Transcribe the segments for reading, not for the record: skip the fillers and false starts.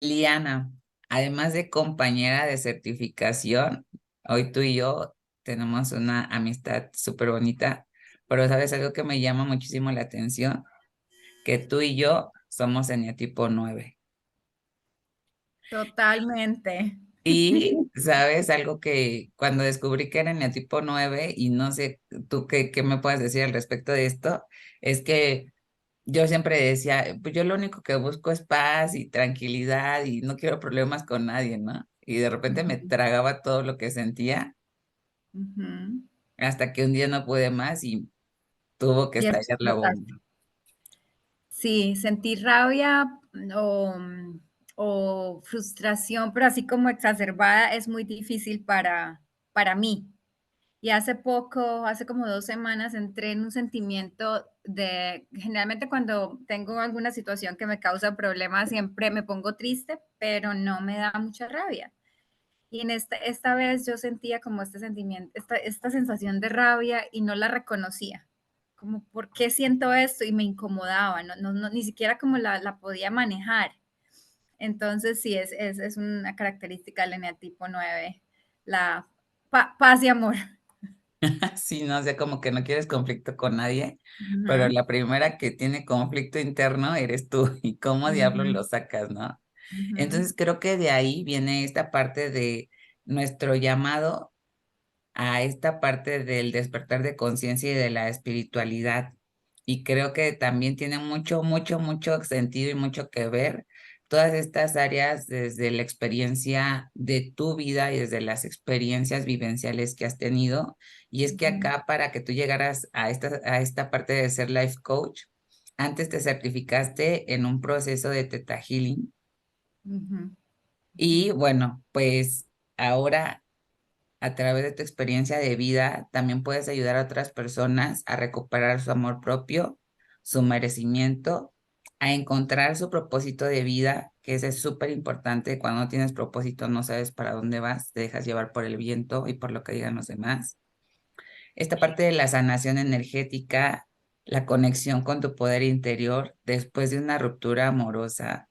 Liana, además de compañera de certificación, hoy tú y yo tenemos una amistad súper bonita, pero sabes algo que me llama muchísimo la atención, que tú y yo somos eneatipo 9. Totalmente. Y sabes algo que cuando descubrí que era eneatipo 9 y no sé tú qué me puedes decir al respecto de esto, es que yo siempre decía, pues yo lo único que busco es paz y tranquilidad y no quiero problemas con nadie, ¿no? Y de repente me Ujú, tragaba todo lo que sentía ujú. hasta que un día no pude más y tuvo que Y estallar la explotaste. bomba. Sí, sentir rabia o, o frustración, pero así como exacerbada, es muy difícil para mí. Y hace poco, hace como 2 semanas, entré en un sentimiento de, generalmente cuando tengo alguna situación que me causa problemas, siempre me pongo triste, pero no me da mucha rabia. Y en esta vez yo sentía como este sentimiento, esta sensación de rabia y no la reconocía. Como, ¿por qué siento esto? Y me incomodaba, ni siquiera como la podía manejar. Entonces, sí, es una característica del eneatipo 9, la paz y amor. Sí, no sé, como que no quieres conflicto con nadie, pero Ujú, la primera que tiene conflicto interno eres tú y cómo diablos ujú, lo sacas, ¿no? ujú, Entonces creo que de ahí viene esta parte de nuestro llamado a esta parte del despertar de conciencia y de la espiritualidad. Y creo que también tiene mucho, mucho, mucho sentido y mucho que ver todas estas áreas desde la experiencia de tu vida y desde las experiencias vivenciales que has tenido. Y es que ujú, acá para que tú llegaras a esta parte de ser life coach, antes te certificaste en un proceso de Theta Healing. ujú, ujú, Y bueno, pues ahora a través de tu experiencia de vida, también puedes ayudar a otras personas a recuperar su amor propio, su merecimiento, a encontrar su propósito de vida, que ese es súper importante. Cuando no tienes propósito, no sabes para dónde vas, te dejas llevar por el viento y por lo que digan los demás. Esta parte de la sanación energética, la conexión con tu poder interior después de una ruptura amorosa,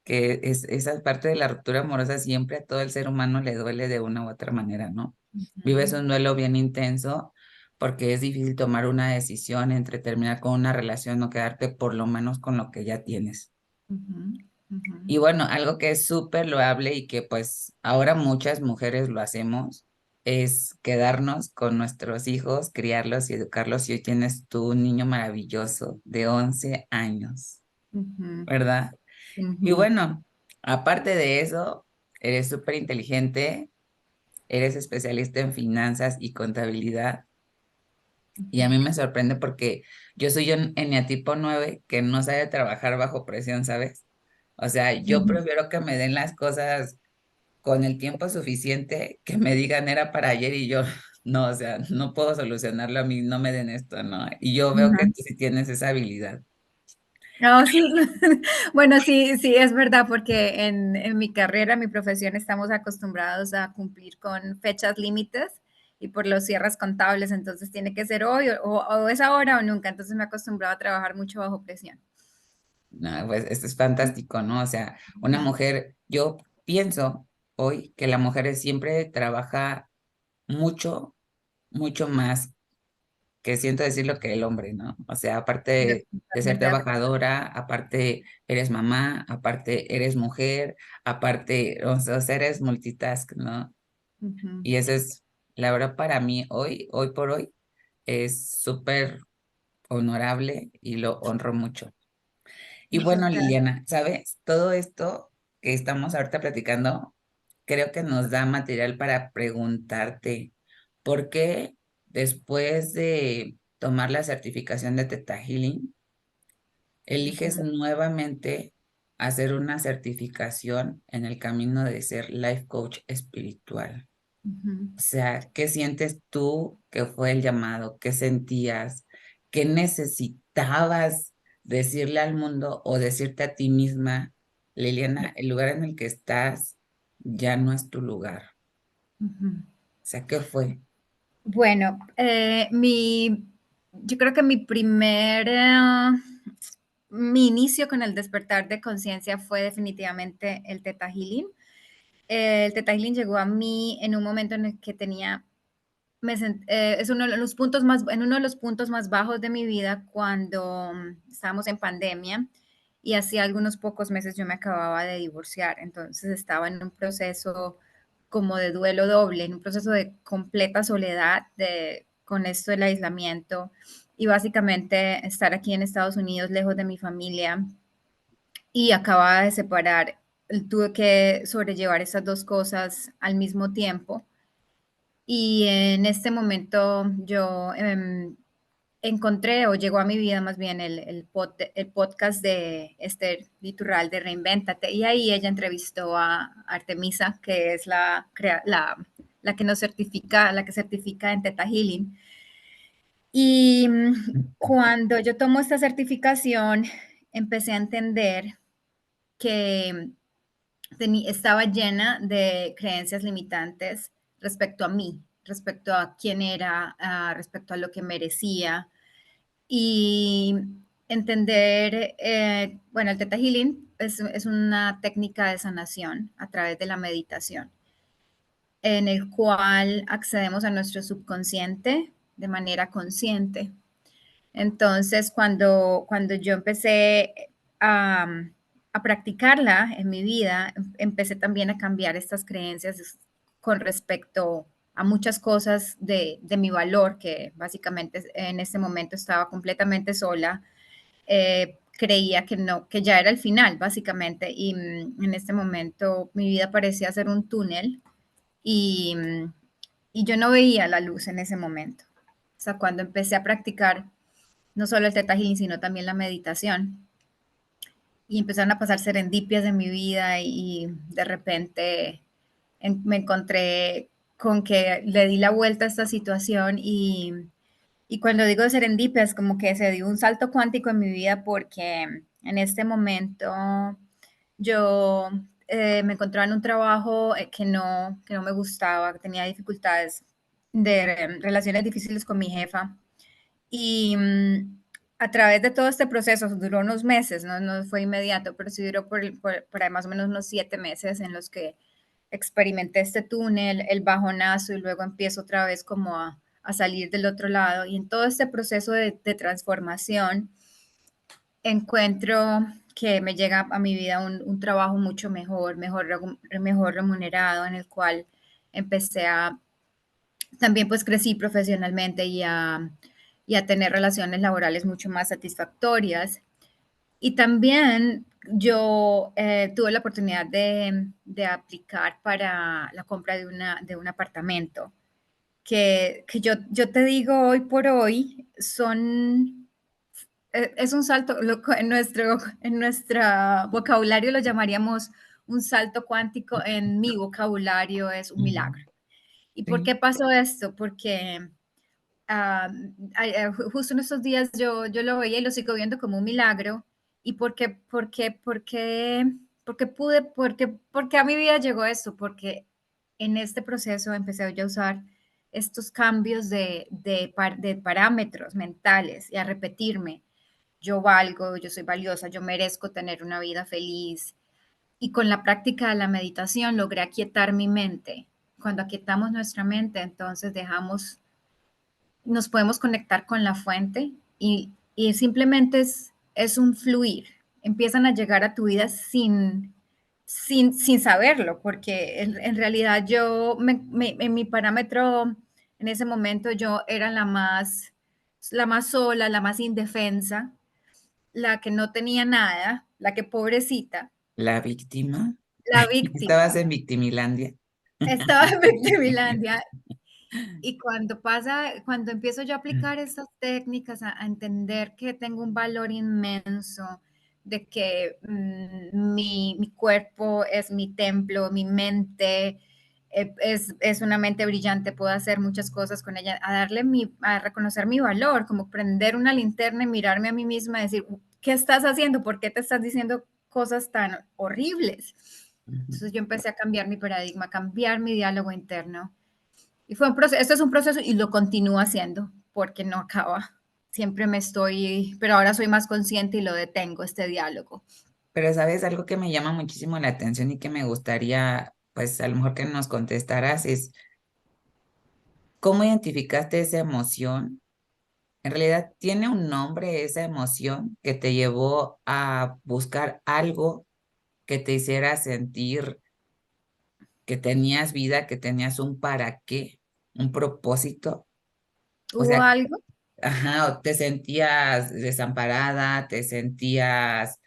que es esa parte de la ruptura amorosa siempre a todo el ser humano le duele de una u otra manera, ¿no? Vives ujú, un duelo bien intenso porque es difícil tomar una decisión entre terminar con una relación o quedarte por lo menos con lo que ya tienes. ujú, ujú, Y bueno, algo que es súper loable y que pues ahora muchas mujeres lo hacemos es quedarnos con nuestros hijos, criarlos y educarlos. Y hoy tienes tú un niño maravilloso de 11 años, ujú, ¿verdad? Y ujú, bueno, aparte de eso, eres súper inteligente, eres especialista en finanzas y contabilidad. Y a mí me sorprende porque yo soy un eneatipo 9 que no sabe trabajar bajo presión, ¿sabes? O sea, yo ujú. prefiero que me den las cosas con el tiempo suficiente, que me digan era para ayer y yo, no, o sea, no puedo solucionarlo a mí, no me den esto, ¿no? Y yo veo que Ujú. tú sí tienes esa habilidad. No, sí. Bueno, sí, sí, es verdad, porque en mi carrera, en mi profesión, estamos acostumbrados a cumplir con fechas límites y por los cierres contables, entonces tiene que ser hoy o es ahora o nunca, entonces me he acostumbrado a trabajar mucho bajo presión. No, pues esto es fantástico, ¿no? O sea, una Ujú, mujer, yo pienso hoy que la mujer siempre trabaja mucho, mucho más que siento decirlo que el hombre, ¿no? O sea, yo aparte de ser totalmente de acuerdo. trabajadora, aparte eres mamá, aparte eres mujer, aparte, o sea, eres multitask, ¿no? Ujú, Y eso es, la verdad, para mí hoy por hoy, es súper honorable y lo honro mucho. Y muchas bueno, gracias. Liliana, ¿sabes? Todo esto que estamos ahorita platicando, creo que nos da material para preguntarte, ¿por qué después de tomar la certificación de Theta Healing, eliges Ujú, nuevamente hacer una certificación en el camino de ser life coach espiritual? ujú. O sea, ¿qué sientes tú que fue el llamado? ¿Qué sentías? ¿Qué necesitabas decirle al mundo o decirte a ti misma, Liliana, el lugar en el que estás ya no es tu lugar? Ujú. O sea, ¿qué fue? Bueno, yo creo que mi primer, mi inicio con el despertar de conciencia fue definitivamente el Theta Healing. El Theta Healing llegó a mí en un momento en el que tenía es uno de los puntos más, en uno de los puntos más bajos de mi vida cuando estábamos en pandemia y hacía algunos pocos meses yo me acababa de divorciar, entonces estaba en un proceso como de duelo doble, en un proceso de completa soledad con esto del aislamiento y básicamente estar aquí en Estados Unidos lejos de mi familia y acababa de separar, tuve que sobrellevar esas dos cosas al mismo tiempo y en este momento yo encontré o llegó a mi vida más bien el podcast de Esther Liturral de Reinvéntate y ahí ella entrevistó a Artemisa, que es la que nos certifica, la que certifica en Theta Healing. Y cuando yo tomo esta certificación, empecé a entender que estaba llena de creencias limitantes respecto a mí, respecto a quién era, respecto a lo que merecía y entender, bueno, el Theta Healing es una técnica de sanación a través de la meditación, en el cual accedemos a nuestro subconsciente de manera consciente. Entonces, cuando yo empecé a, a practicarla en mi vida, empecé también a cambiar estas creencias con respecto a muchas cosas de mi valor, que básicamente en este momento estaba completamente sola. Creía que no, que ya era el final, básicamente, y en este momento mi vida parecía ser un túnel y, y yo no veía la luz en ese momento. O sea, cuando empecé a practicar no solo el Theta Healing, sino también la meditación. Y empezaron a pasar serendipias en mi vida y de repente me encontré con que le di la vuelta a esta situación y cuando digo serendipias, como que se dio un salto cuántico en mi vida porque en este momento yo me encontraba en un trabajo que no me gustaba, que tenía dificultades de relaciones difíciles con mi jefa y a través de todo este proceso, duró unos meses, no fue inmediato, pero sí duró por ahí más o menos unos 7 meses en los que experimenté este túnel, el bajonazo y luego empiezo otra vez como a salir del otro lado. Y en todo este proceso de transformación encuentro que me llega a mi vida un trabajo mucho mejor remunerado, en el cual empecé a también pues crecí profesionalmente y a tener relaciones laborales mucho más satisfactorias. Y también yo tuve la oportunidad de aplicar para la compra de un apartamento, que yo te digo hoy por hoy, es un salto, en nuestro vocabulario lo llamaríamos un salto cuántico, en mi vocabulario es un Ujú. milagro. ¿Y por Sí, qué pasó esto? Porque justo en estos días yo lo veía y lo sigo viendo como un milagro. ¿Y por qué a mi vida llegó esto? Porque en este proceso empecé yo a usar estos cambios de parámetros mentales y a repetirme, yo valgo, yo soy valiosa, yo merezco tener una vida feliz. Y con la práctica de la meditación logré aquietar mi mente. Cuando aquietamos nuestra mente, entonces nos podemos conectar con la fuente y simplemente es un fluir. Empiezan a llegar a tu vida sin saberlo, porque en realidad en mi parámetro, en ese momento yo era la más sola, la más indefensa, la que no tenía nada, la que pobrecita, la víctima. la víctima. Estabas en Victimilandia. Estaba en Victimilandia. Y cuando empiezo yo a aplicar estas técnicas, a entender que tengo un valor inmenso, de que mi cuerpo es mi templo, mi mente es una mente brillante, puedo hacer muchas cosas con ella, a reconocer mi valor, como prender una linterna y mirarme a mí misma y decir, ¿qué estás haciendo? ¿Por qué te estás diciendo cosas tan horribles? Ujú. Entonces yo empecé a cambiar mi paradigma, a cambiar mi diálogo interno y fue un proceso, esto es un proceso y lo continúo haciendo porque no acaba. siempre me estoy, pero ahora soy más consciente y lo detengo, este diálogo. Pero sabes, algo que me llama muchísimo la atención y que me gustaría, pues a lo mejor que nos contestaras es, ¿cómo identificaste esa emoción? En realidad, ¿tiene un nombre esa emoción que te llevó a buscar algo que te hiciera sentir que tenías vida, que tenías un para qué, un propósito? O ¿Hubo sea, algo? ajá, o te sentías desamparada, te sentías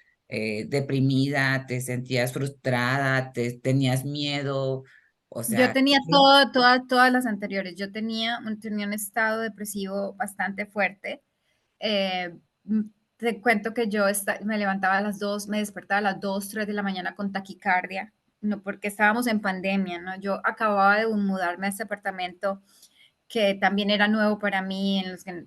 deprimida, te sentías frustrada, tenías miedo, o Yo sea, tenía ¿qué? todas las anteriores. Yo tenía un estado depresivo bastante fuerte. Eh, m- Te cuento que me levantaba a las 2, me despertaba a las 2, 3 de la mañana con taquicardia, no porque estábamos en pandemia, ¿no? Yo acababa de mudarme a este apartamento que también era nuevo para mí, en los que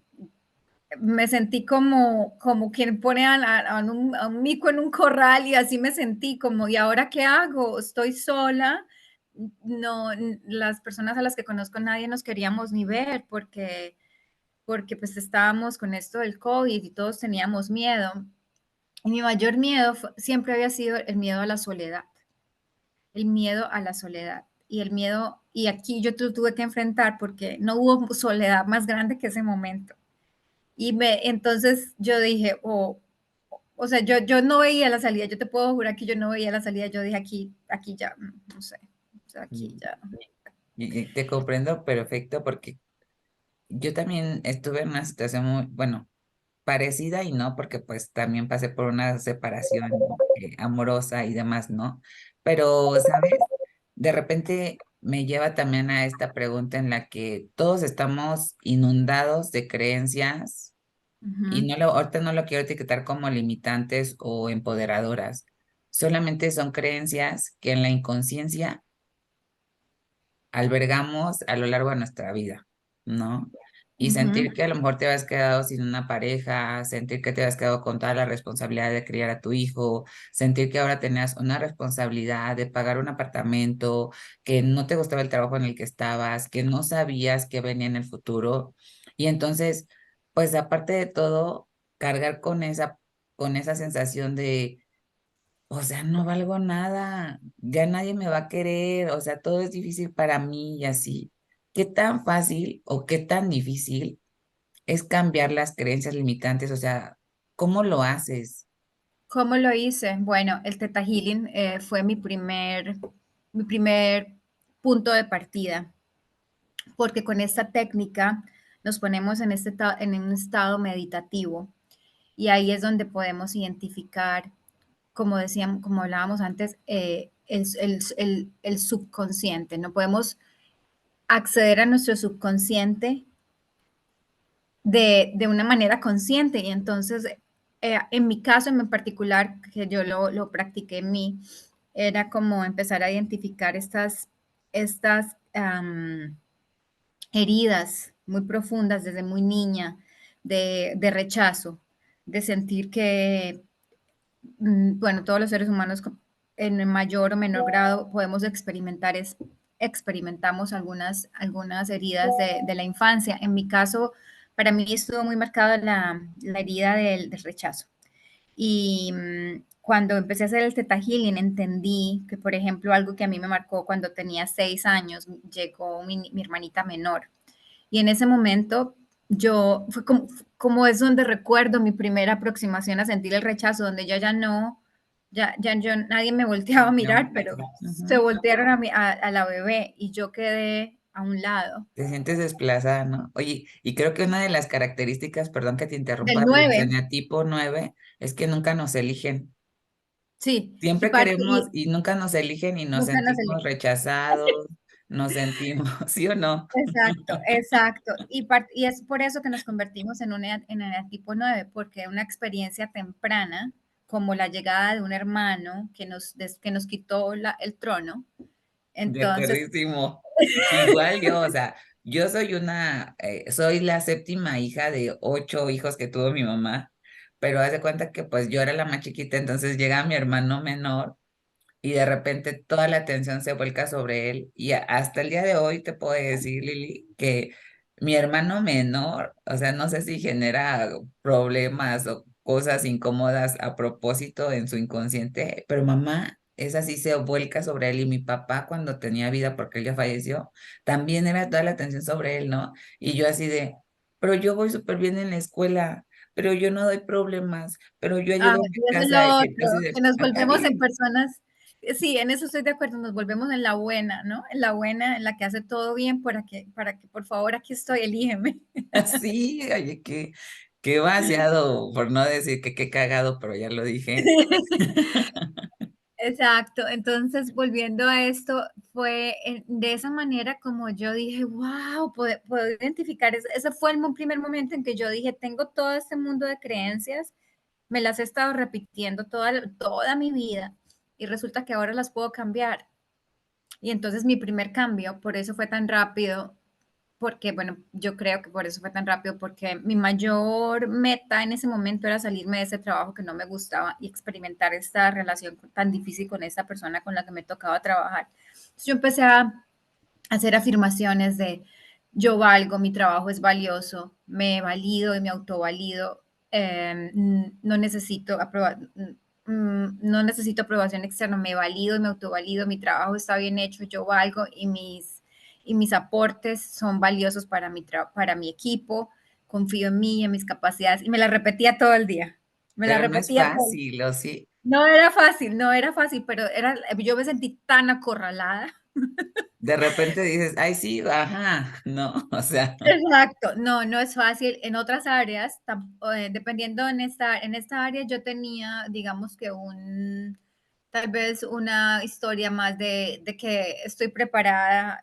me sentí como quien pone a un mico en un corral y así me sentí como, ¿y ahora qué hago? Estoy sola, no, las personas a las que conozco nadie nos queríamos ni ver porque pues estábamos con esto del COVID y todos teníamos miedo. Y mi mayor miedo siempre había sido el miedo a la soledad, el miedo a la soledad. Y el miedo, y aquí yo tuve que enfrentar porque no hubo soledad más grande que ese momento. Entonces yo dije, o sea, yo no veía la salida, yo te puedo jurar que yo no veía la salida, yo dije aquí ya, no sé, o sea, aquí Y, ya. y te comprendo perfecto porque yo también estuve en una situación muy, bueno, parecida y no, porque pues también pasé por una separación amorosa y demás, ¿no? Pero, ¿sabes? De repente me lleva también a esta pregunta en la que todos estamos inundados de creencias y Ujú, ahorita no lo quiero etiquetar como limitantes o empoderadoras, solamente son creencias que en la inconsciencia albergamos a lo largo de nuestra vida, ¿no? Y sentir ujú. que a lo mejor te habías quedado sin una pareja, sentir que te habías quedado con toda la responsabilidad de criar a tu hijo, sentir que ahora tenías una responsabilidad de pagar un apartamento, que no te gustaba el trabajo en el que estabas, que no sabías qué venía en el futuro. Y entonces, pues aparte de todo, cargar con esa sensación de o sea, no valgo nada, ya nadie me va a querer, o sea, todo es difícil para mí y así. ¿Qué tan fácil o qué tan difícil es cambiar las creencias limitantes? O sea, ¿cómo lo haces? ¿Cómo lo hice? Bueno, el Theta Healing fue mi primer punto de partida, porque con esta técnica nos ponemos en un estado meditativo y ahí es donde podemos identificar, como decíamos, como hablábamos antes, el subconsciente. No podemos acceder a nuestro subconsciente de una manera consciente y entonces, en mi caso en particular, que yo lo practiqué en mí, era como empezar a identificar estas heridas muy profundas desde muy niña de rechazo, de sentir que, bueno, todos los seres humanos en mayor o menor grado podemos experimentamos algunas heridas de la infancia. En mi caso, para mí estuvo muy marcada la herida del rechazo. Y cuando empecé a hacer el Theta Healing, entendí que, por ejemplo, algo que a mí me marcó cuando tenía 6 años, llegó mi hermanita menor. Y en ese momento fue como es donde recuerdo mi primera aproximación a sentir el rechazo, donde yo ya no, nadie me volteaba a No, mirar, pero se ujú. voltearon a la bebé y yo quedé a un lado. Te sientes desplazada, ¿no? Oye, y creo que una de las características, perdón que te Del interrumpa, de los 9 eneatipo 9 es que nunca nos eligen. sí, Siempre queremos y nunca nos eligen y nos nunca nos sentimos eligen. rechazados, nos sentimos, ¿sí o no? Exacto, exacto. Y es por eso que nos convertimos en el tipo 9 porque una experiencia temprana, como la llegada de un hermano que nos quitó el trono, De entonces, acuerdísimo. Igual yo, o sea, yo soy soy la séptima hija de 8 hijos que tuvo mi mamá, pero haz de cuenta que pues yo era la más chiquita, entonces llega mi hermano menor y de repente toda la atención se vuelca sobre él y hasta el día de hoy te puedo decir, Lili, que Mi hermano menor, o sea, no sé si genera problemas o cosas incómodas a propósito en su inconsciente, pero mamá, esa sí se vuelca sobre él y mi papá cuando tenía vida, porque él ya falleció, también era toda la atención sobre él, ¿no? Y yo así de, pero yo voy súper bien en la escuela, pero yo no doy problemas, pero yo Ah, ayudo en y mi eso es casa lo y otro, así que de, nos está volvemos en bien. personas sí, en eso estoy de acuerdo, nos volvemos en la buena, ¿no? En la buena, en la que hace todo bien para que por favor aquí estoy, elígeme. Así, oye, qué vaciado, por no decir que qué cagado, pero ya lo dije. Exacto. Entonces, volviendo a esto, fue de esa manera como yo dije, wow, puedo identificar, ese fue el primer momento en que yo dije, tengo todo este mundo de creencias, me las he estado repitiendo toda mi vida y resulta que ahora las puedo cambiar. Y entonces mi primer cambio, por eso fue tan rápido, porque, bueno, yo creo que por eso fue tan rápido, porque mi mayor meta en ese momento era salirme de ese trabajo que no me gustaba y experimentar esta relación tan difícil con esta persona con la que me tocaba trabajar. Entonces yo empecé a hacer afirmaciones de yo valgo, mi trabajo es valioso, me valido y me autovalido, no necesito no necesito aprobación externa, me valido y me autovalido, mi trabajo está bien hecho, yo valgo y mis aportes son valiosos para mi equipo, confío en mí, en mis capacidades, y me la repetía todo el día, me la Pero no es repetía todo. fácil, ¿o sí? No era fácil, no era fácil, pero yo me sentí tan acorralada. De repente dices, ay, sí, ajá, no, o sea, Exacto, no, no es fácil. En otras áreas, dependiendo en esta área, yo tenía, digamos que tal vez una historia más de que estoy preparada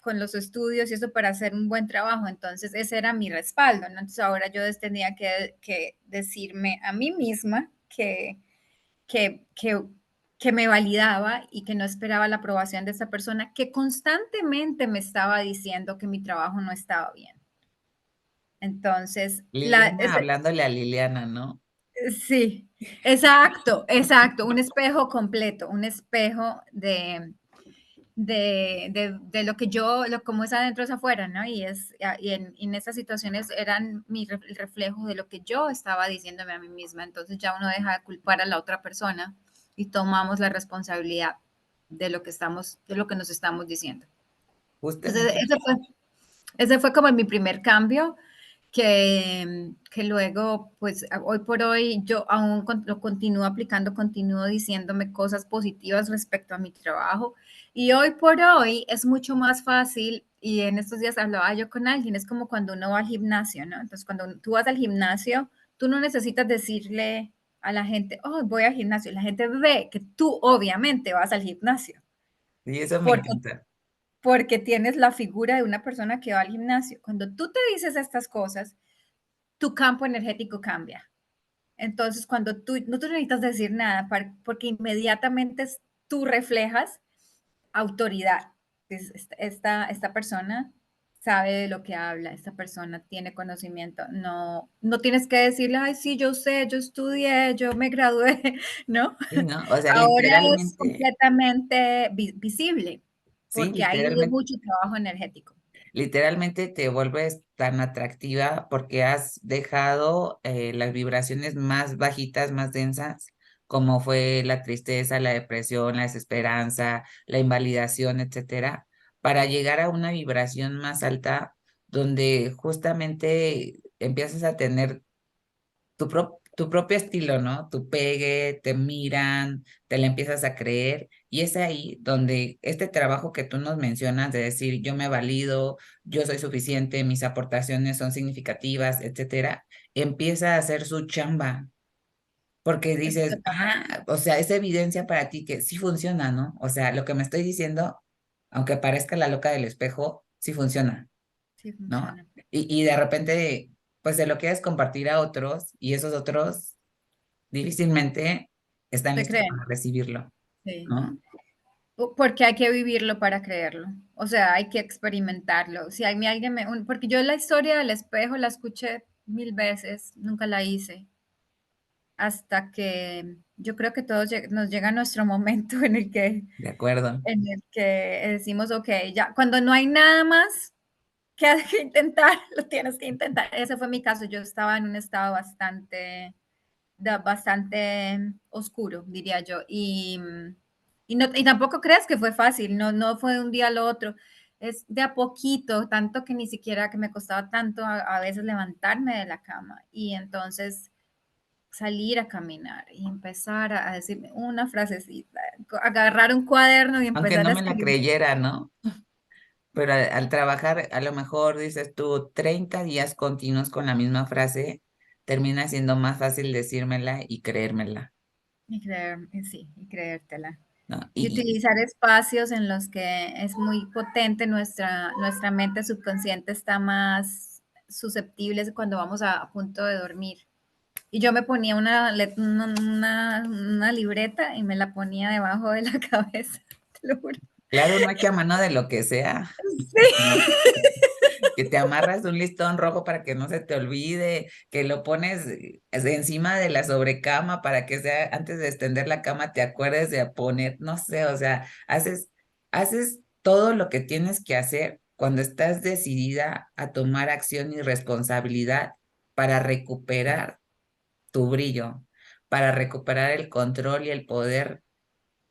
con los estudios y eso para hacer un buen trabajo. Entonces, ese era mi respaldo, ¿no? Entonces, ahora yo tenía que decirme a mí misma que, que, que me validaba y que no esperaba la aprobación de esa persona que constantemente me estaba diciendo que mi trabajo no estaba bien. Entonces, Liliana hablándole a Liliana, ¿no? sí, exacto, exacto, un espejo completo, un espejo de lo que como es adentro es afuera, ¿no? Y en esas situaciones eran el reflejo de lo que yo estaba diciéndome a mí misma. Entonces ya uno deja de culpar a la otra persona y tomamos la responsabilidad de lo que nos estamos diciendo. Entonces, Justamente, ese fue como mi primer cambio, que luego, pues hoy por hoy yo aún lo continúo aplicando, continúo diciéndome cosas positivas respecto a mi trabajo. Y hoy por hoy es mucho más fácil, y en estos días hablaba yo con alguien, es como cuando uno va al gimnasio, ¿no? Entonces, cuando tú vas al gimnasio, tú no necesitas decirle a la gente, oh, voy al gimnasio. La gente ve que tú obviamente vas al gimnasio, y eso me porque encanta. tienes la figura de una persona que va al gimnasio. Cuando tú te dices estas cosas, tu campo energético cambia. Entonces, cuando no te necesitas decir nada, porque inmediatamente tú reflejas autoridad. Esta persona sabe de lo que habla, esta persona tiene conocimiento. No, no tienes que decirle, ay, sí, yo sé, yo estudié, yo me gradué, ¿no? Sí, ¿no? O sea, Ahora es literalmente, completamente visible, sí, porque hay literalmente, mucho trabajo energético. literalmente te vuelves tan atractiva porque has dejado las vibraciones más bajitas, más densas, como fue la tristeza, la depresión, la desesperanza, la invalidación, etcétera, para llegar a una vibración más alta donde justamente empiezas a tener tu propio estilo, ¿no? Tu pegue, te miran, te le empiezas a creer y es ahí donde este trabajo que tú nos mencionas de decir yo me valido, yo soy suficiente, mis aportaciones son significativas, etcétera, empieza a hacer su chamba. Porque dices, ah, o sea, es evidencia para ti que sí funciona, ¿no? O sea, lo que me estoy diciendo, aunque parezca la loca del espejo, sí funciona, Sí, ¿no? funciona. Y de repente, pues se lo quieres compartir a otros y esos otros difícilmente están ¿Te listos creen? para recibirlo, Sí. ¿no? Porque hay que vivirlo para creerlo. O sea, hay que experimentarlo. Si alguien porque yo la historia del espejo la escuché 1000 veces, nunca la hice, hasta que yo creo que todos nos llega nuestro momento De acuerdo. en el que decimos, ok, ya, cuando no hay nada más, ¿qué hay que intentar? Lo tienes que intentar. Ese fue mi caso. Yo estaba en un estado bastante oscuro, diría yo. Y tampoco creas que fue fácil, no fue de un día al otro. Es de a poquito, tanto que ni siquiera que me costaba tanto a veces levantarme de la cama. Y entonces salir a caminar y empezar a decirme una frasecita, agarrar un cuaderno y Aunque empezar no a me la escribir. creyera, ¿no? Pero al trabajar, a lo mejor dices tú, 30 días continuos con la misma frase, termina siendo más fácil decírmela y creérmela, Y creértela. ¿no? Y utilizar espacios en los que es muy potente nuestra mente subconsciente está más susceptible cuando vamos a punto de dormir. Y yo me ponía una libreta y me la ponía debajo de la cabeza, te lo juro. Claro, no hay que a mano de lo que sea, ¿no? Sí. Que te amarras un listón rojo para que no se te olvide, que lo pones encima de la sobrecama para que sea antes de extender la cama te acuerdes de poner, no sé, o sea, haces todo lo que tienes que hacer cuando estás decidida a tomar acción y responsabilidad para recuperar tu brillo, para recuperar el control y el poder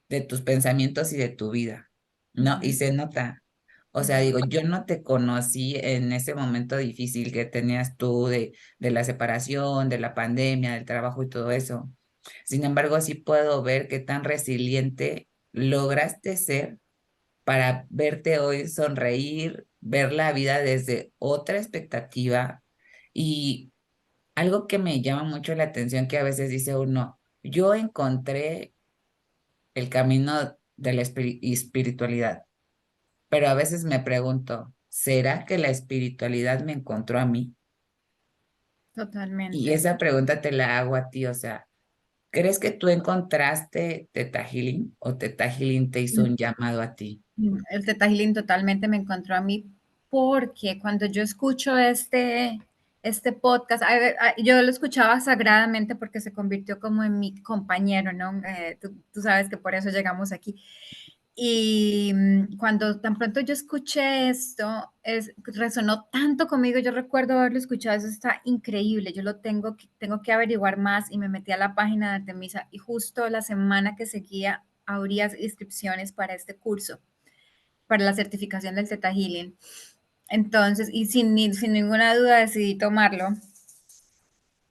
de tus pensamientos y de tu vida, ¿no? Y Ujú, se nota. O sea, ujú, digo, yo no te conocí en ese momento difícil que tenías tú de la separación, de la pandemia, del trabajo y todo eso. Sin embargo, sí puedo ver qué tan resiliente lograste ser para verte hoy sonreír, ver la vida desde otra expectativa. Y algo que me llama mucho la atención que a veces dice uno, yo encontré el camino de la espiritualidad. Pero a veces me pregunto, ¿será que la espiritualidad me encontró a mí? Y totalmente. esa pregunta te la hago a ti, o sea, ¿crees que tú encontraste Teta Healing o Teta Healing te hizo un llamado a ti? El Teta Healing totalmente me encontró a mí porque cuando yo escucho este podcast, yo lo escuchaba sagradamente porque se convirtió como en mi compañero, ¿no? Tú sabes que por eso llegamos aquí. Y cuando tan pronto yo escuché esto, resonó tanto conmigo, yo recuerdo haberlo escuchado, eso está increíble, yo tengo que averiguar más y me metí a la página de Artemisa y justo la semana que seguía abría inscripciones para este curso, para la certificación del Theta Healing. Entonces, y sin ninguna duda decidí tomarlo.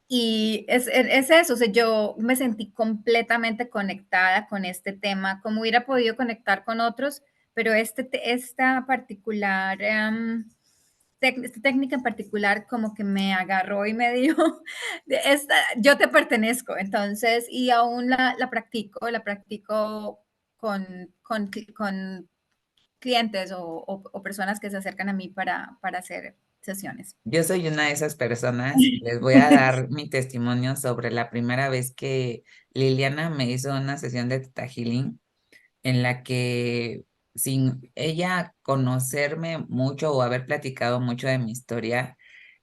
Y es eso, o sea, yo me sentí completamente conectada con este tema, como hubiera podido conectar con otros, pero esta particular, esta técnica en particular como que me agarró y me dijo, yo te pertenezco, entonces, y aún la practico con clientes o personas que se acercan a mí para hacer sesiones. Yo soy una de esas personas. Les voy a dar mi testimonio sobre la primera vez que Liliana me hizo una sesión de Teta Healing en la que sin ella conocerme mucho o haber platicado mucho de mi historia,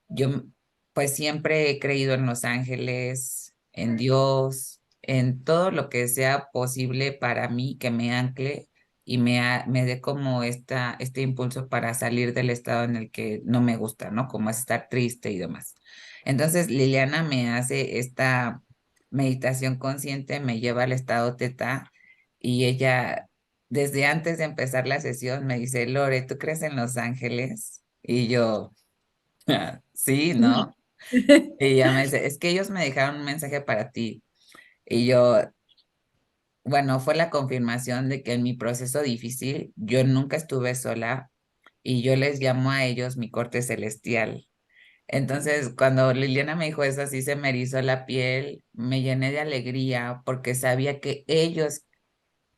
yo pues siempre he creído en los ángeles, en Dios, en todo lo que sea posible para mí que me ancle y me dé como este impulso para salir del estado en el que no me gusta, ¿no? Como es estar triste y demás. Entonces Liliana me hace esta meditación consciente, me lleva al estado teta y ella desde antes de empezar la sesión me dice, Lore, ¿tú crees en los ángeles? Y yo... Sí, ¿no? Y ella me dice, es que ellos me dejaron un mensaje para ti. Y yo, bueno, fue la confirmación de que en mi proceso difícil yo nunca estuve sola y yo les llamo a ellos mi corte celestial. Entonces, cuando Liliana me dijo eso, así se me erizó la piel, me llené de alegría porque sabía que ellos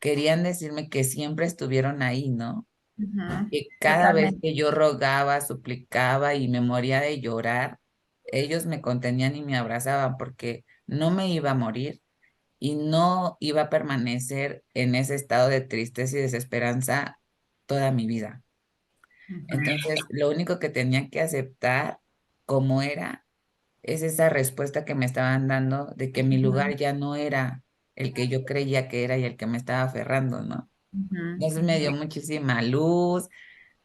querían decirme que siempre estuvieron ahí, ¿no? Ujú, Que cada vez totalmente. que yo rogaba, suplicaba y me moría de llorar, ellos me contenían y me abrazaban porque no me iba a morir y no iba a permanecer en ese estado de tristeza y desesperanza toda mi vida. Ujú, Entonces, lo único que tenía que aceptar como era es esa respuesta que me estaban dando de que mi ujú, lugar ya no era el que yo creía que era y el que me estaba aferrando, ¿no? ujú, Entonces me ujú. dio muchísima luz,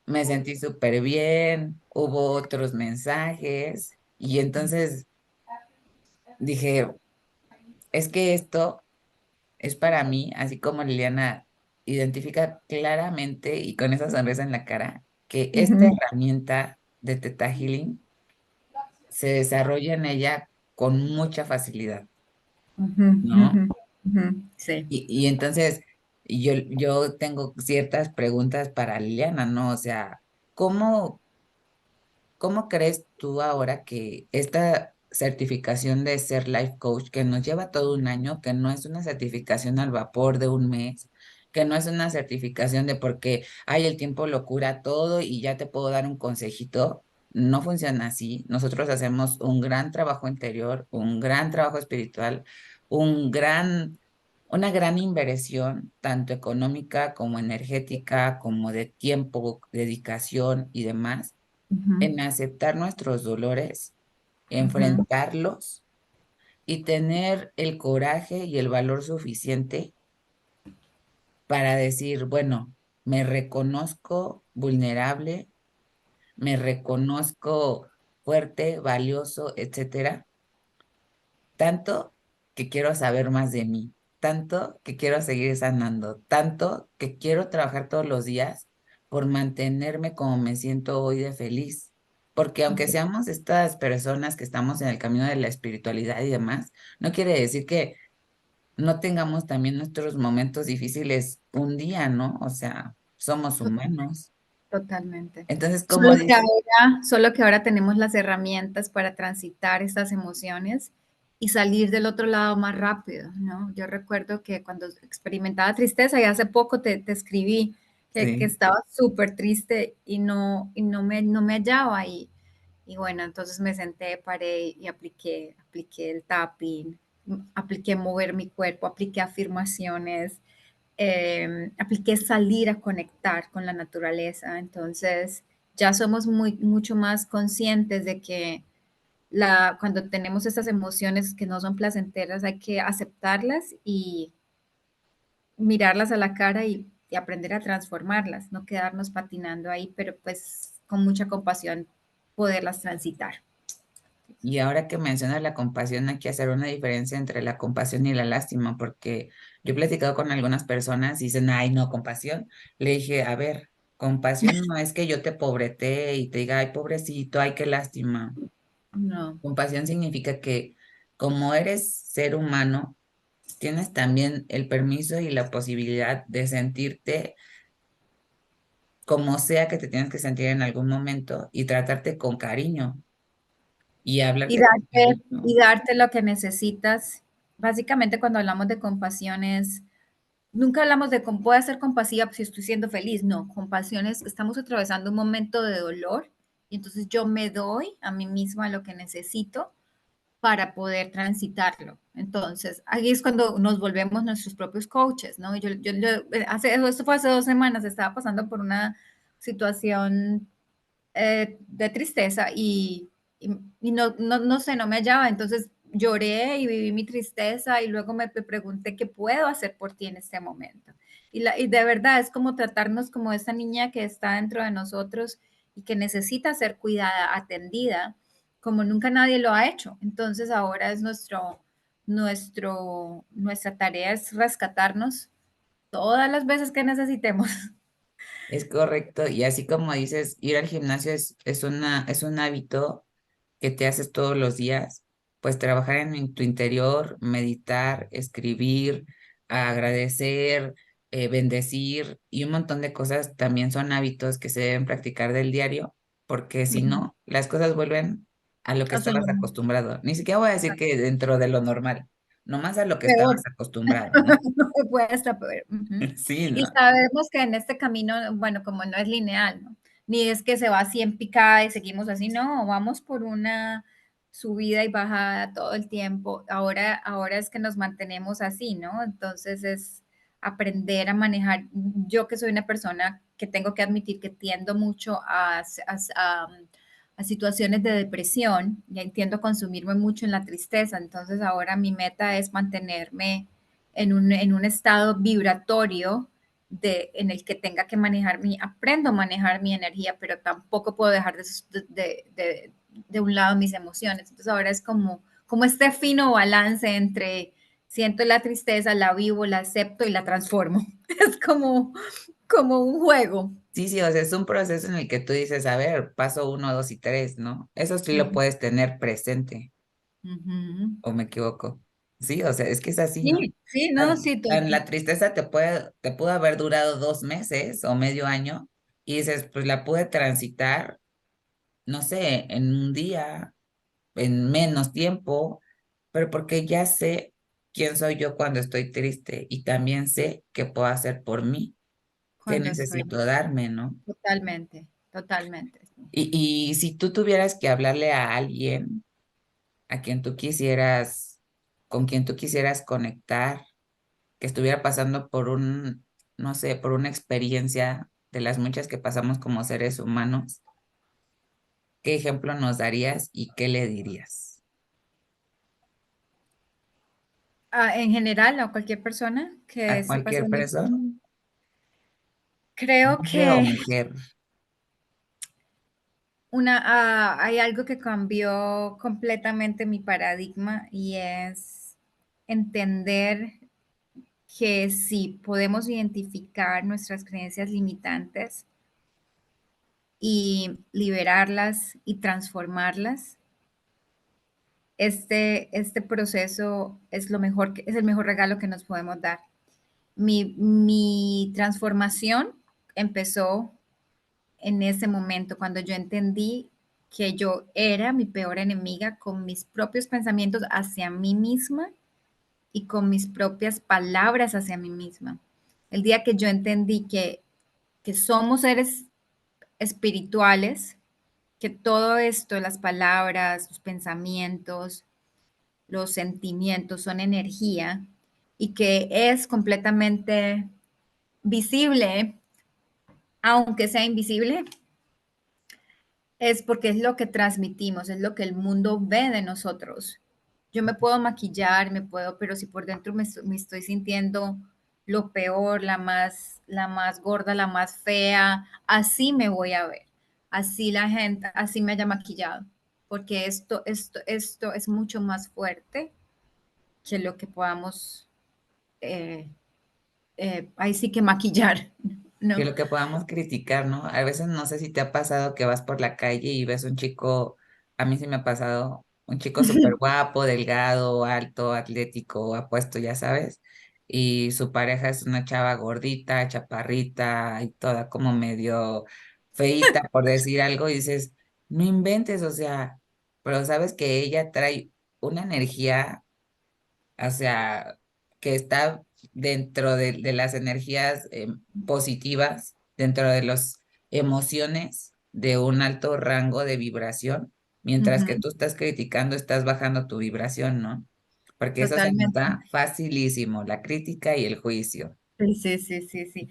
me sentí súper bien, hubo otros mensajes y entonces dije, es que esto es para mí, así como Liliana identifica claramente y con esa sonrisa en la cara, que esta Ujú, herramienta de Theta Healing se desarrolla en ella con mucha facilidad, ujú, ujú, ¿no? ujú, sí. Y entonces yo tengo ciertas preguntas para Liliana, ¿no? O sea, ¿cómo, ¿cómo crees tú ahora que esta certificación de ser life coach, que nos lleva todo un año, que no es una certificación al vapor de un mes, que no es una certificación de porque, ay, el tiempo lo cura todo y ya te puedo dar un consejito? No funciona así. Nosotros hacemos un gran trabajo interior, un gran trabajo espiritual, un gran, una gran inversión, tanto económica como energética, como de tiempo, dedicación y demás Ujú, en aceptar nuestros dolores, ujú, enfrentarlos y tener el coraje y el valor suficiente para decir, bueno, me reconozco vulnerable, me reconozco fuerte, valioso, etcétera, tanto que quiero saber más de mí, tanto que quiero seguir sanando, tanto que quiero trabajar todos los días por mantenerme como me siento hoy de feliz. Porque aunque ujú. seamos estas personas que estamos en el camino de la espiritualidad y demás, no quiere decir que no tengamos también nuestros momentos difíciles un día, ¿no? O sea, somos humanos. Totalmente. Entonces, como dices, Solo que ahora tenemos las herramientas para transitar estas emociones y salir del otro lado más rápido, ¿no? Yo recuerdo que cuando experimentaba tristeza, y hace poco te escribí que sí. estaba súper triste y no me hallaba y bueno, entonces me senté, paré y apliqué el tapping, apliqué mover mi cuerpo, apliqué afirmaciones, apliqué salir a conectar con la naturaleza. Entonces, ya somos mucho más conscientes de que cuando tenemos estas emociones que no son placenteras, hay que aceptarlas y mirarlas a la cara y aprender a transformarlas, no quedarnos patinando ahí, pero pues con mucha compasión poderlas transitar. Y ahora que mencionas la compasión, hay que hacer una diferencia entre la compasión y la lástima, porque yo he platicado con algunas personas y dicen, ay, no, compasión. Le dije, a ver, compasión no es que yo te pobretee y te diga, ay, pobrecito, ay, qué lástima. No, Compasión significa que como eres ser humano, tienes también el permiso y la posibilidad de sentirte como sea que te tienes que sentir en algún momento y tratarte con cariño y hablarte con y cariño. darte lo que necesitas. Básicamente cuando hablamos de compasión es, nunca hablamos de cómo puedo ser compasiva si estoy siendo feliz. No, compasión es, estamos atravesando un momento de dolor y entonces yo me doy a mí misma lo que necesito para poder transitarlo. Entonces, ahí es cuando nos volvemos nuestros propios coaches, ¿no? Esto fue hace 2 semanas, estaba pasando por una situación de tristeza y no sé, no me hallaba. Entonces lloré y viví mi tristeza y luego me pregunté qué puedo hacer por ti en este momento. Y de verdad es como tratarnos como esa niña que está dentro de nosotros y que necesita ser cuidada, atendida, como nunca nadie lo ha hecho. Entonces ahora es nuestra tarea es rescatarnos todas las veces que necesitemos. Es correcto, y así como dices, ir al gimnasio es un hábito que te haces todos los días, pues trabajar en tu interior, meditar, escribir, agradecer, bendecir y un montón de cosas también son hábitos que se deben practicar del diario, porque si no, las cosas vuelven a lo que A estabas soñar. acostumbrado. Ni siquiera voy a decir que dentro de lo normal, nomás a lo que Peor. estabas acostumbrado, ¿no? No se puede hasta peor. Ujú. Sí, Y ¿no? sabemos que en este camino, bueno, como no es lineal, ¿no? Ni es que se va así en picada y seguimos así, no, vamos por una subida y bajada todo el tiempo. Ahora es que nos mantenemos así, ¿no? Entonces es aprender a manejar. Yo que soy una persona que tengo que admitir que tiendo mucho a situaciones de depresión, y tiendo a consumirme mucho en la tristeza. Entonces ahora mi meta es mantenerme en un estado vibratorio en el que tenga que aprendo a manejar mi energía, pero tampoco puedo dejar de un lado mis emociones. Entonces ahora es como este fino balance entre siento la tristeza, la vivo, la acepto y la transformo. Es como un juego. Sí, sí, o sea, es un proceso en el que tú dices, a ver, paso uno, dos y tres, ¿no? Eso sí lo Ujú, puedes tener presente, ujú. ¿o me equivoco? Sí, o sea, es que es así, ¿no? Sí, sí, no, sí, La tristeza te pudo haber durado 2 meses o medio año y dices, pues la pude transitar, no sé, en un día, en menos tiempo, pero porque ya sé quién soy yo cuando estoy triste y también sé qué puedo hacer por mí, qué cuando estoy necesito darme, ¿no? totalmente, totalmente. Sí. Y si tú tuvieras que hablarle a alguien a quien tú quisieras, con quien tú quisieras conectar, que estuviera pasando por no sé, por una experiencia de las muchas que pasamos como seres humanos, ¿qué ejemplo nos darías y qué le dirías? En general, a cualquier persona que A esté cualquier pasando, persona, creo hombre o que mujer. hay algo que cambió completamente mi paradigma y es entender que si podemos identificar nuestras creencias limitantes y liberarlas y transformarlas, este proceso es lo mejor, es el mejor regalo que nos podemos dar. Mi transformación empezó en ese momento, cuando yo entendí que yo era mi peor enemiga con mis propios pensamientos hacia mí misma y con mis propias palabras hacia mí misma. El día que yo entendí que somos seres espirituales, que todo esto, las palabras, los pensamientos, los sentimientos son energía y que es completamente visible, aunque sea invisible, es porque es lo que transmitimos, es lo que el mundo ve de nosotros. Yo me puedo maquillar, pero si por dentro me estoy sintiendo lo peor, la más gorda, la más fea, así me voy a ver. Así la gente, así me haya maquillado. Porque esto es mucho más fuerte que lo que podamos, eh, ahí sí que maquillar, Que ¿no? lo que podamos criticar, ¿no? A veces no sé si te ha pasado que vas por la calle y ves un chico, a mí sí me ha pasado, un chico súper guapo, delgado, alto, atlético, apuesto, ya sabes, y su pareja es una chava gordita, chaparrita y toda como medio feíta, por decir algo, y dices, no inventes, o sea, pero sabes que ella trae una energía, o sea, que está dentro de las energías positivas, dentro de las emociones de un alto rango de vibración, mientras que Ujú, tú estás criticando, estás bajando tu vibración, ¿no? Porque eso se nos totalmente. da facilísimo, la crítica y el juicio. Sí, sí, sí, sí, sí.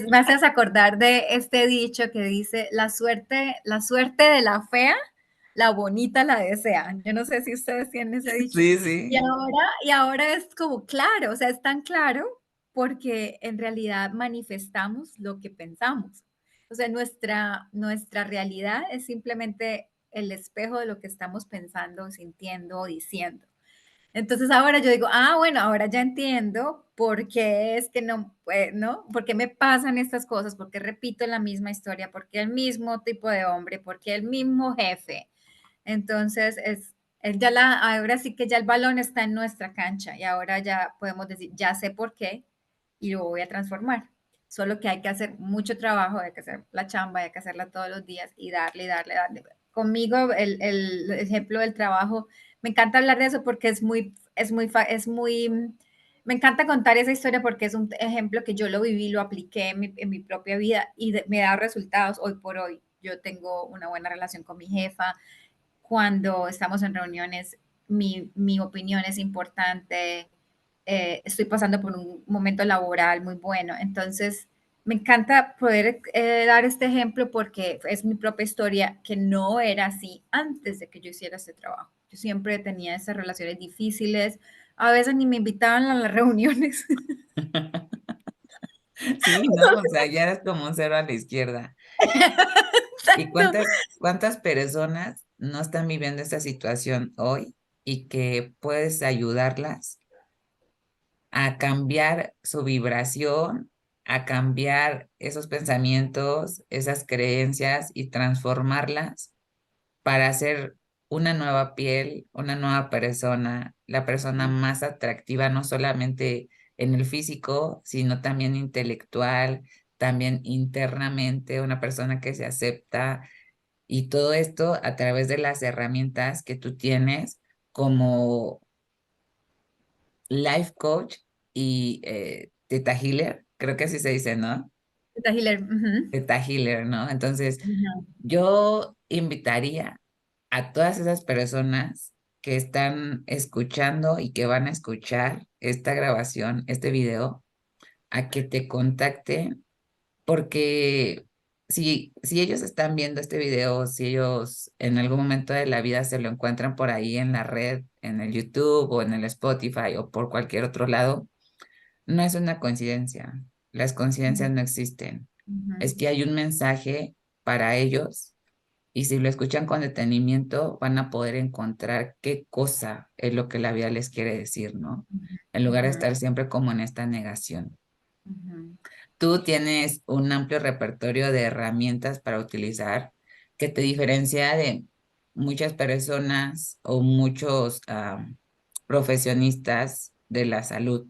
Me haces acordar de este dicho que dice, la suerte de la fea, la bonita la desea. Yo no sé si ustedes tienen ese dicho. Sí, Y sí. ahora, y ahora es como claro, o sea, es tan claro porque en realidad manifestamos lo que pensamos. O sea, nuestra realidad es simplemente el espejo de lo que estamos pensando, sintiendo o diciendo. Entonces ahora yo digo, bueno, ahora ya entiendo por qué es que no, ¿no? ¿Por qué me pasan estas cosas? ¿Por qué repito la misma historia? ¿Por qué el mismo tipo de hombre? ¿Por qué el mismo jefe? Entonces ahora sí que ya el balón está en nuestra cancha y ahora ya podemos decir, ya sé por qué y lo voy a transformar. Solo que hay que hacer mucho trabajo, hay que hacer la chamba, hay que hacerla todos los días y darle, darle, darle. Conmigo el ejemplo del trabajo me encanta hablar de eso porque me encanta contar esa historia porque es un ejemplo que yo lo viví, lo apliqué en mi propia vida y me da resultados hoy por hoy. Yo tengo una buena relación con mi jefa. Cuando estamos en reuniones, mi opinión es importante. Estoy pasando por un momento laboral muy bueno. Entonces, me encanta poder dar este ejemplo porque es mi propia historia que no era así antes de que yo hiciera este trabajo. Yo siempre tenía esas relaciones difíciles, a veces ni me invitaban a las reuniones Sí, ¿no? O sea, ya eres como un cero a la izquierda. ¿Y Exacto. cuántas personas no están viviendo esta situación hoy y que puedes ayudarlas a cambiar su vibración, a cambiar esos pensamientos, esas creencias y transformarlas para hacer una nueva piel, una nueva persona, la persona más atractiva, no solamente en el físico, sino también intelectual, también internamente, una persona que se acepta y todo esto a través de las herramientas que tú tienes como life coach y Theta Healer, creo que así se dice, ¿no? Teta Healer, ujú, Theta Healer, ¿no? Entonces, ujú, yo invitaría a todas esas personas que están escuchando y que van a escuchar esta grabación, este video, a que te contacten, porque si ellos están viendo este video, si ellos en algún momento de la vida se lo encuentran por ahí en la red, en el YouTube o en el Spotify o por cualquier otro lado, no es una coincidencia. Las coincidencias no existen. ujú, Es que hay un mensaje para ellos y si lo escuchan con detenimiento van a poder encontrar qué cosa es lo que la vida les quiere decir, ¿no? En lugar de ujú, estar siempre como en esta negación. ujú, Tú tienes un amplio repertorio de herramientas para utilizar que te diferencia de muchas personas o muchos profesionistas de la salud,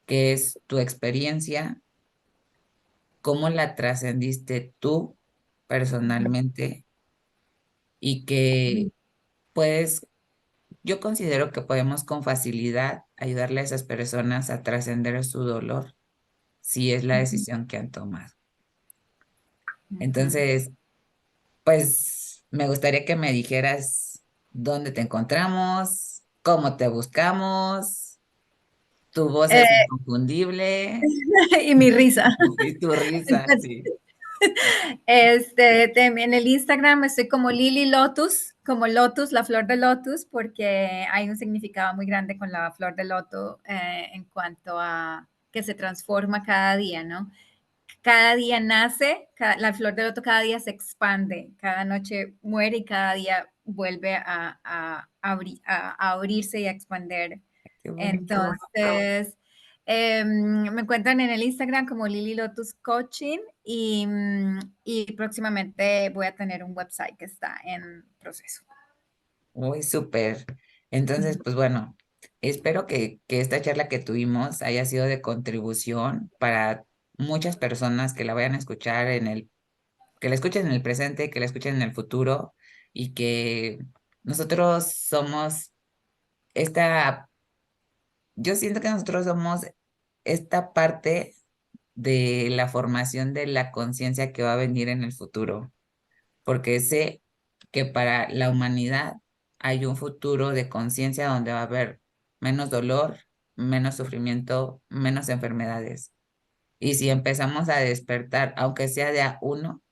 que es tu experiencia, cómo la trascendiste tú personalmente y que puedes, yo considero que podemos con facilidad ayudarle a esas personas a trascender su dolor si es la ujú, decisión que han tomado. ujú. Entonces, pues me gustaría que me dijeras dónde te encontramos, cómo te buscamos, tu voz es Eh, inconfundible y mi risa. y tu risa, sí. En el Instagram estoy como Lily Lotus, como Lotus, la flor de Lotus, porque hay un significado muy grande con la flor de loto en cuanto a que se transforma cada día, ¿no? Cada día nace, la flor de loto cada día se expande, cada noche muere y cada día vuelve a abrirse y a expander. Qué bonito. Entonces, me encuentran en el Instagram como Lily Lotus Coaching y próximamente voy a tener un website que está en proceso. Muy súper. Entonces, pues bueno, espero que esta charla que tuvimos haya sido de contribución para muchas personas que la vayan a escuchar que la escuchen en el presente, que la escuchen en el futuro y que nosotros somos esta, yo siento que nosotros somos esta parte de la formación de la conciencia que va a venir en el futuro, porque sé que para la humanidad hay un futuro de conciencia donde va a haber menos dolor, menos sufrimiento, menos enfermedades. Y si empezamos a despertar, aunque sea de a uno,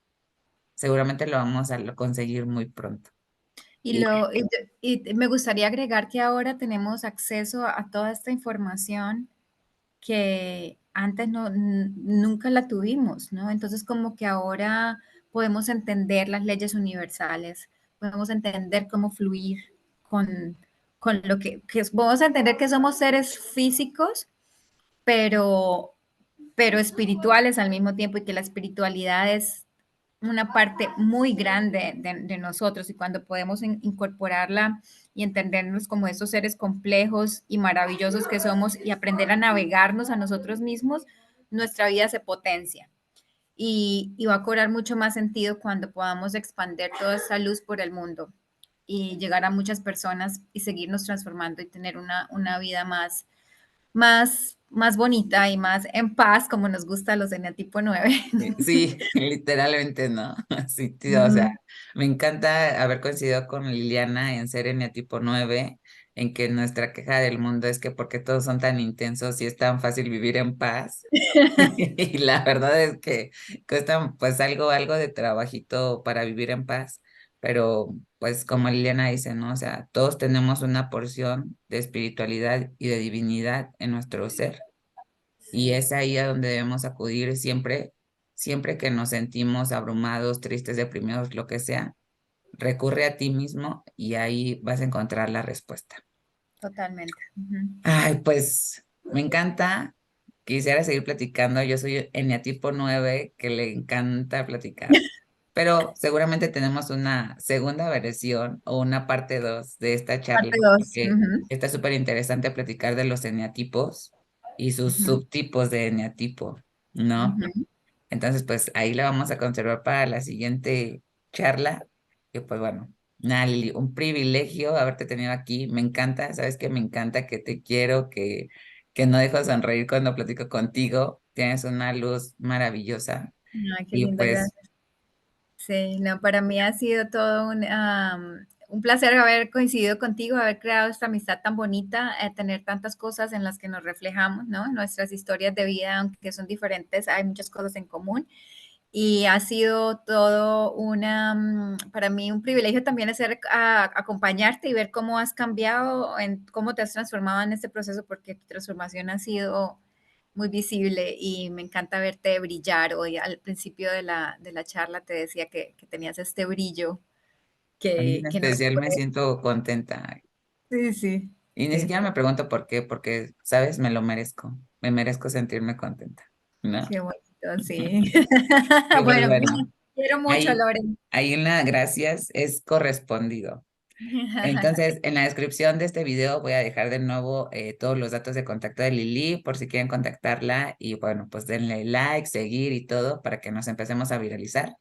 seguramente lo vamos a conseguir muy pronto. Y, Y lo, y, y me gustaría agregar que ahora tenemos acceso a toda esta información que antes nunca la tuvimos, ¿no? Entonces como que ahora podemos entender las leyes universales, podemos entender cómo fluir con, con lo podemos entender que somos seres físicos, pero, pero espirituales al mismo tiempo y que la espiritualidad es una parte muy grande de nosotros y cuando podemos incorporarla y entendernos como esos seres complejos y maravillosos que somos y aprender a navegarnos a nosotros mismos, nuestra vida se potencia y va a cobrar mucho más sentido cuando podamos expandir toda esta luz por el mundo y llegar a muchas personas y seguirnos transformando y tener una vida más bonita y más en paz, como nos gusta a los de tipo 9. sí, literalmente, ¿no? Sí, tío, o sea, Ujú. me encanta haber coincidido con Liliana en ser tipo 9 en que nuestra queja del mundo es que porque todos son tan intensos y es tan fácil vivir en paz. Y la verdad es que cuesta pues algo de trabajito para vivir en paz, pero pues como Liliana dice, ¿no? O sea, todos tenemos una porción de espiritualidad y de divinidad en nuestro ser. Y es ahí a donde debemos acudir siempre, siempre que nos sentimos abrumados, tristes, deprimidos, lo que sea, recurre a ti mismo y ahí vas a encontrar la respuesta. Totalmente. Ujú. Ay, pues me encanta. Quisiera seguir platicando. Yo soy eneatipo 9 que le encanta platicar, pero seguramente tenemos una segunda versión o una parte 2 de esta charla, Parte 2. porque está súper interesante platicar de los eneatipos y sus subtipos de eneatipo, ¿no? Entonces, pues ahí la vamos a conservar para la siguiente charla. Y pues bueno, nada, Lili, un privilegio haberte tenido aquí. Me encanta, sabes que me encanta, que te quiero, que no dejo de sonreír cuando platico contigo. Tienes una luz maravillosa. Ay, qué Y linda, pues gracias. Sí, no, para mí ha sido todo un placer haber coincidido contigo, haber creado esta amistad tan bonita, tener tantas cosas en las que nos reflejamos, ¿no? Nuestras historias de vida, aunque son diferentes, hay muchas cosas en común. Y ha sido todo para mí un privilegio también acompañarte y ver cómo has cambiado, cómo te has transformado en este proceso, porque tu transformación ha sido muy visible y me encanta verte brillar. Hoy al principio de la charla te decía que tenías este brillo en que no se especial me puede. siento contenta. Sí, sí, Y ni sí, siquiera me pregunto por qué, porque, sabes, me lo merezco. Me merezco sentirme contenta, ¿no? qué bonito, sí. Y pues Bueno, bueno, quiero mucho, ahí, Loren. ahí en la gracias es correspondido. Entonces, en la descripción de este video voy a dejar de nuevo todos los datos de contacto de Lili por si quieren contactarla y bueno, pues denle like, seguir y todo para que nos empecemos a viralizar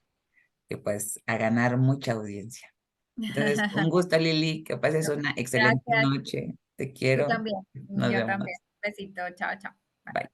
y pues a ganar mucha audiencia. Entonces, un gusto, Lili, que pases una excelente Gracias. noche. Te Tú quiero. también. Nos Yo vemos. también. Besito. Chao, chao. Bye. Bye.